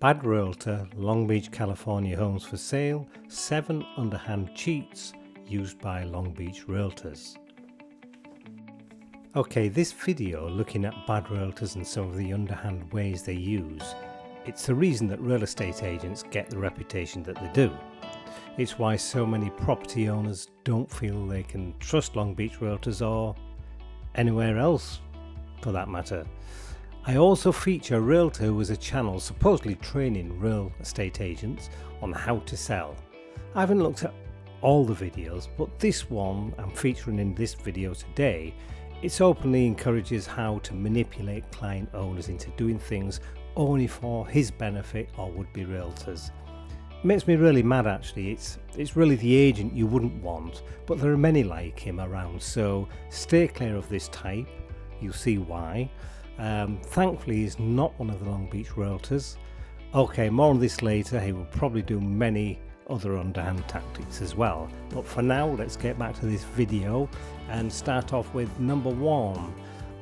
Bad Realtor, Long Beach, California homes for sale, 7 underhand cheats used by Long Beach realtors. Okay, this video looking at bad realtors and some of the underhand ways they use, it's the reason that real estate agents get the reputation that they do. It's why so many property owners don't feel they can trust Long Beach realtors or anywhere else for that matter. I also feature a realtor who has a channel supposedly training real estate agents on how to sell. I haven't looked at all the videos, but this one I'm featuring in this video today, it openly encourages how to manipulate client owners into doing things only for his benefit or would-be realtors. It makes me really mad actually. It's really the agent you wouldn't want, but there are many like him around, so stay clear of this type. You'll see why. Thankfully he's not one of the Long Beach realtors. Okay, more on this later. He will probably do many other underhand tactics as well, but for now let's get back to this video and start off with number 1.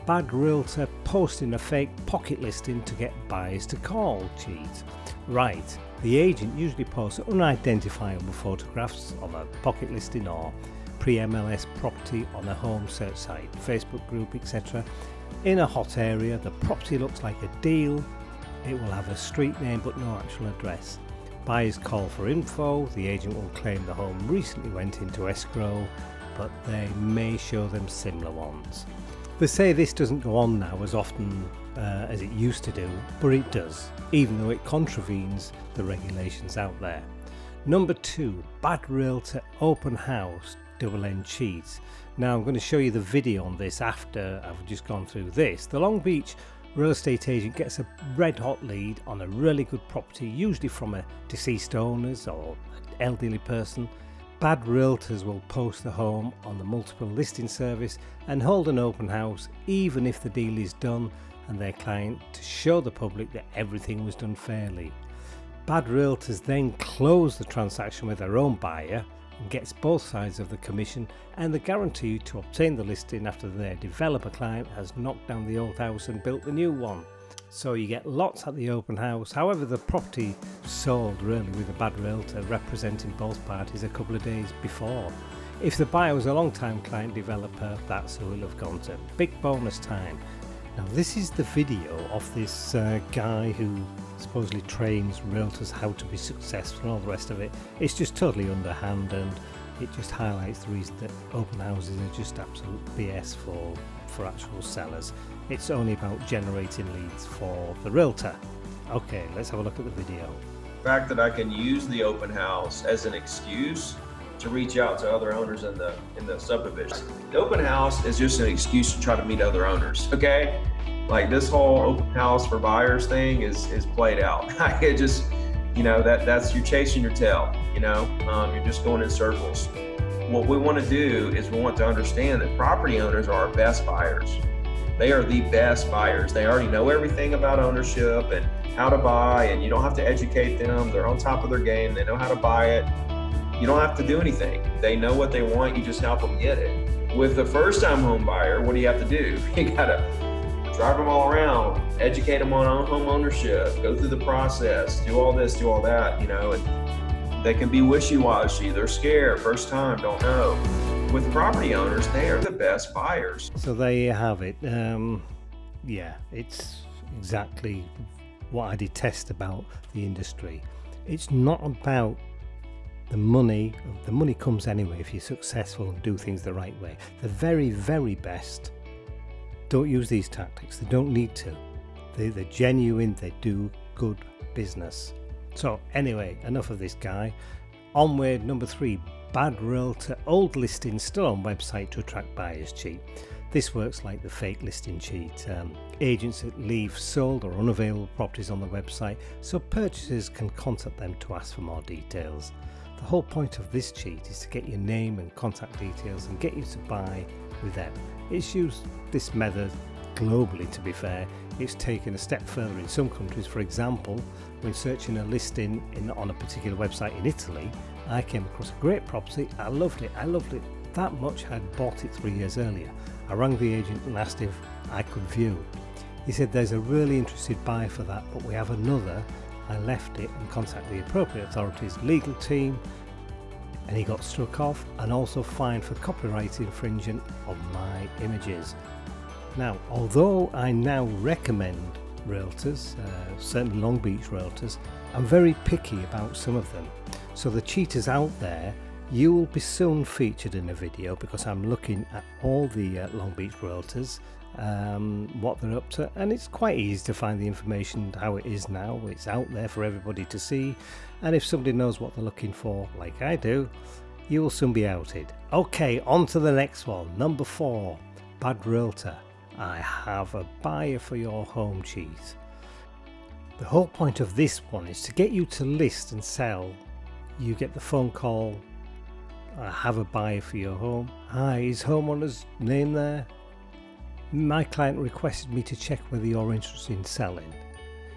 Bad realtor posting a fake pocket listing to get buyers to call cheat. Right, the agent usually posts unidentifiable photographs of a pocket listing or pre-MLS property on a home search site, Facebook group, etc. In a hot area, the property looks like a deal. It will have a street name but no actual address. Buyers call for info. The agent will claim the home recently went into escrow, but they may show them similar ones. They say this doesn't go on now as often as it used to do, but it does, even though it contravenes the regulations out there. Number 2, bad realtor open house double-end cheats. Now I'm going to show you the video on this after I've just gone through this. The Long Beach real estate agent gets a red hot lead on a really good property, usually from a deceased owner's or an elderly person. Bad realtors will post the home on the multiple listing service and hold an open house even if the deal is done and their client to show the public that everything was done fairly. Bad realtors then close the transaction with their own buyer and gets both sides of the commission and the guarantee to obtain the listing after their developer client has knocked down the old house and built the new one. So you get lots at the open house. However, the property sold really with a bad realtor representing both parties a couple of days before. If the buyer was a long-time client developer, that's who it'll have gone to. Big bonus time. Now this is the video of this guy who supposedly trains realtors how to be successful and all the rest of it. It's just totally underhand and it just highlights the reason that open houses are just absolute BS for actual sellers. It's only about generating leads for the realtor. Okay, let's have a look at the video. The fact that I can use the open house as an excuse to reach out to other owners in the subdivision. The open house is just an excuse to try to meet other owners, okay? Like this whole open house for buyers thing is played out. It just, you know, that's you're chasing your tail, you know, you're just going in circles. What we want to do is we want to understand that property owners are our best buyers. They are the best buyers. They already know everything about ownership and how to buy, and you don't have to educate them. They're on top of their game. They know how to buy it. You don't have to do anything. They know what they want. You just help them get it. With the first-time home buyer, what do you have to do? You got to drive them all around, educate them on home ownership, go through the process, do all this, do all that, you know, and they can be wishy-washy. They're scared, first time, don't know. With property owners, they are the best buyers. So there you have it. Yeah, it's exactly what I detest about the industry. It's not about the money. The money comes anyway if you're successful and do things the right way. The very, very best don't use these tactics. They don't need to. They're genuine. They do good business. So anyway, enough of this guy. On with number 3. Bad realtor old listings still on website to attract buyers cheat. This works like the fake listing cheat. Agents that leave sold or unavailable properties on the website so purchasers can contact them to ask for more details. The whole point of this cheat is to get your name and contact details and get you to buy with them. It's used this method globally, to be fair. It's taken a step further in some countries. For example, when searching a listing on a particular website in Italy, I came across a great property. I loved it that much I'd bought it 3 years earlier. I rang the agent and asked if I could view. He said there's a really interested buyer for that, but we have another I left it and contacted the appropriate authorities' legal team, and he got struck off and also fined for copyright infringement of my images. Now, although I now recommend realtors, certainly Long Beach realtors, I'm very picky about some of them. So the cheaters out there, you will be soon featured in a video, because I'm looking at all the Long Beach realtors, what they're up to, and it's quite easy to find the information how it is now. It's out there for everybody to see, and if somebody knows what they're looking for, like I do, you will soon be outed. Okay, on to the next one. Number 4, bad realtor. I have a buyer for your home cheat. The whole point of this one is to get you to list and sell. You get the phone call, I have a buyer for your home. Hi, is homeowner's name there? My client requested me to check whether you're interested in selling.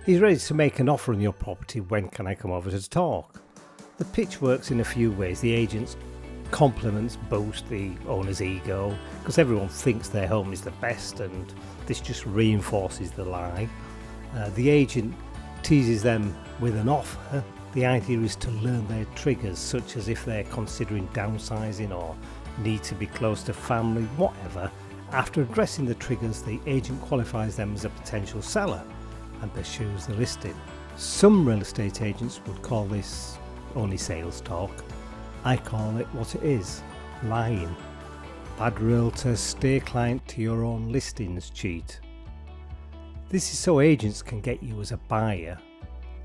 He's ready to make an offer on your property. When can I come over to talk? The pitch works in a few ways. The agent's compliments boost the owner's ego, because everyone thinks their home is the best, and this just reinforces the lie. The agent teases them with an offer. The idea is to learn their triggers, such as if they're considering downsizing or need to be close to family, whatever. After addressing the triggers, the agent qualifies them as a potential seller and pursues the listing. Some real estate agents would call this only sales talk. I call it what it is, lying. Bad realtor, steer client to your own listings cheat. This is so agents can get you as a buyer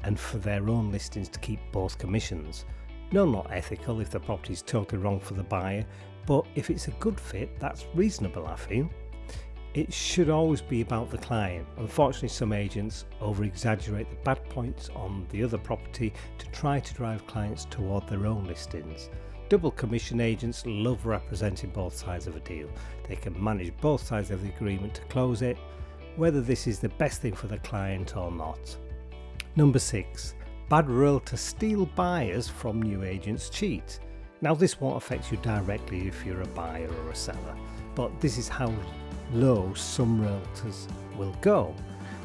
and for their own listings to keep both commissions. No, not ethical if the property is totally wrong for the buyer, but if it's a good fit, that's reasonable, I feel. It should always be about the client. Unfortunately, some agents over-exaggerate the bad points on the other property to try to drive clients toward their own listings. Double commission agents love representing both sides of a deal. They can manage both sides of the agreement to close it, whether this is the best thing for the client or not. Number 6. Bad realtor steal buyers from new agents cheat. Now, this won't affect you directly if you're a buyer or a seller, but this is how low some realtors will go.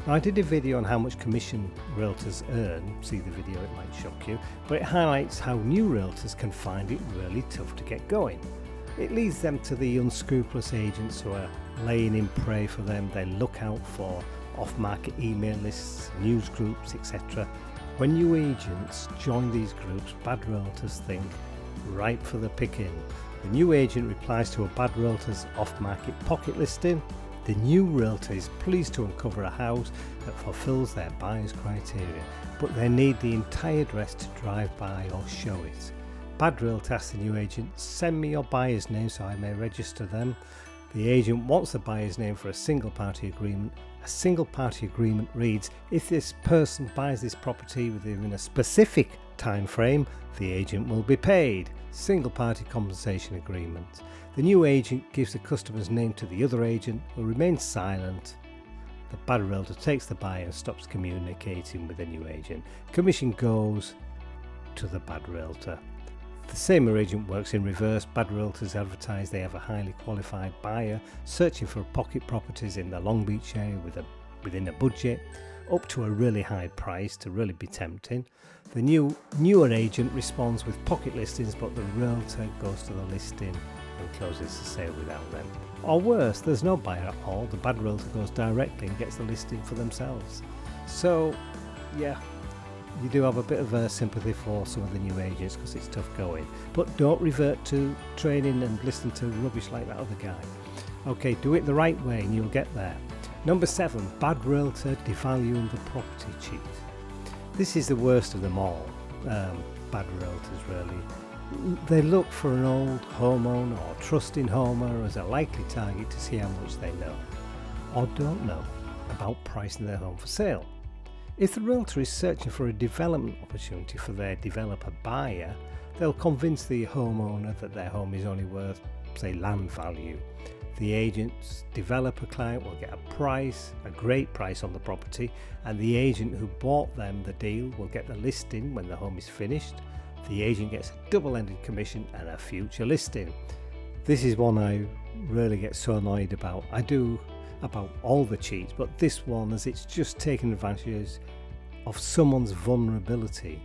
Now, I did a video on how much commission realtors earn. See the video, it might shock you, but it highlights how new realtors can find it really tough to get going. It leads them to the unscrupulous agents who are laying in prey for them. They look out for off-market email lists, news groups, etc. When new agents join these groups, bad realtors think ripe for the picking. The new agent replies to a bad realtor's off-market pocket listing. The new realtor is pleased to uncover a house that fulfills their buyer's criteria, but they need the entire address to drive by or show it. Bad realtor asks the new agent, send me your buyer's name so I may register them. The agent wants the buyer's name for a single party agreement. A single party agreement reads, if this person buys this property within a specific time frame, the agent will be paid. Single party compensation agreement. The new agent gives the customer's name to the other agent, who remains silent. The bad realtor takes the buyer and stops communicating with the new agent. Commission goes to the bad realtor. The same agent works in reverse. Bad realtors advertise they have a highly qualified buyer searching for pocket properties in the Long Beach area within a budget, up to a really high price to really be tempting. The newer agent responds with pocket listings, but the realtor goes to the listing and closes the sale without them. Or worse, there's no buyer at all. The bad realtor goes directly and gets the listing for themselves. So, yeah, you do have a bit of sympathy for some of the new agents because it's tough going. But don't revert to training and listen to rubbish like that other guy. Okay, do it the right way and you'll get there. Number 7, bad realtor devaluing the property cheat. This is the worst of them all, bad realtors really. They look for an old homeowner or trusting homeowner as a likely target to see how much they know or don't know about pricing their home for sale. If the realtor is searching for a development opportunity for their developer buyer, they'll convince the homeowner that their home is only worth, say, land value. The agent's developer client will get a great price on the property, and the agent who bought them the deal will get the listing when the home is finished. The agent gets a double-ended commission and a future listing. This is one I really get so annoyed about. I do about all the cheats, but this one, as it's just taking advantage of someone's vulnerability.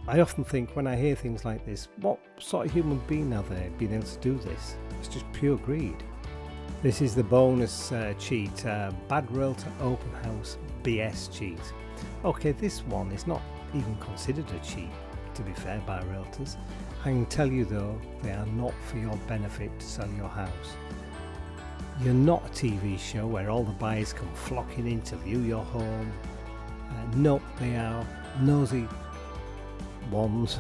I often think when I hear things like this, what sort of human being are they being able to do this? It's just pure greed. This is the bonus cheat, Bad Realtor Open House BS cheat. Okay, this one is not even considered a cheat, to be fair, by realtors. I can tell you though, they are not for your benefit to sell your house. You're not a TV show where all the buyers come flocking in to view your home. No, they are nosy ones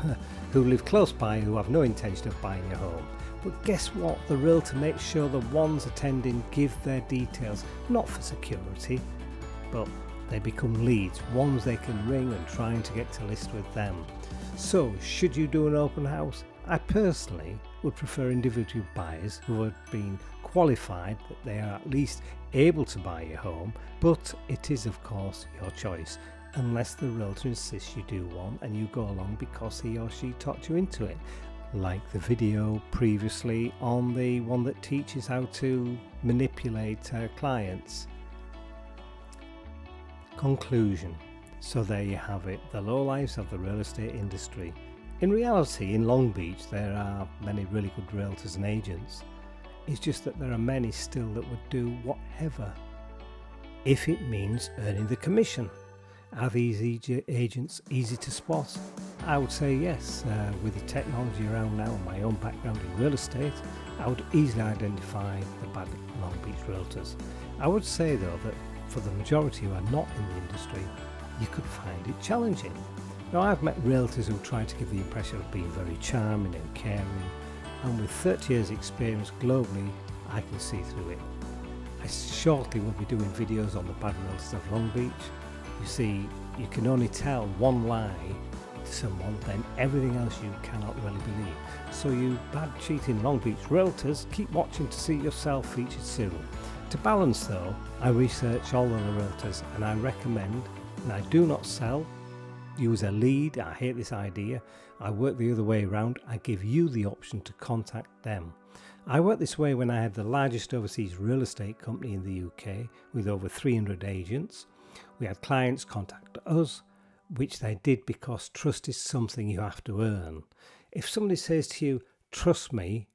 who live close by, who have no intention of buying your home. But guess what? The realtor makes sure the ones attending give their details, not for security, but they become leads, ones they can ring and trying to get to list with them. So, should you do an open house? I personally would prefer individual buyers who have been qualified that they are at least able to buy your home, but it is of course your choice, unless the realtor insists you do one and you go along because he or she talked you into it, like the video previously on the one that teaches how to manipulate clients. Conclusion. So there you have it, the lowlives of the real estate industry. In reality, in Long Beach there are many really good realtors and agents. It's just that there are many still that would do whatever if it means earning the commission. Are these agents easy to spot? I would say yes. With the technology around now and my own background in real estate, I would easily identify the bad Long Beach realtors. I would say though that for the majority who are not in the industry, you could find it challenging. Now, I've met realtors who try to give the impression of being very charming and caring, and with 30 years experience globally, I can see through it. I shortly will be doing videos on the bad realtors of Long Beach. You see, you can only tell one lie to someone, then everything else you cannot really believe. So you bad cheating Long Beach realtors, keep watching to see yourself featured soon. To balance though, I research all other realtors and I recommend, and I do not sell, use a lead. I hate this idea. I work the other way around. I give you the option to contact them. I worked this way when I had the largest overseas real estate company in the UK with over 300 agents. We had clients contact us, which they did because trust is something you have to earn. If somebody says to you, trust me,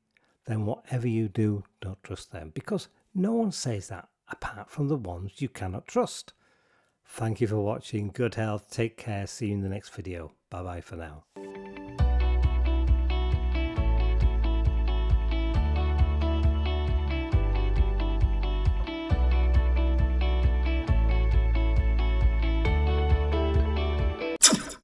then whatever you do, don't trust them, because no one says that apart from the ones you cannot trust. Thank you for watching. Good health. Take care. See you in the next video. Bye bye for now.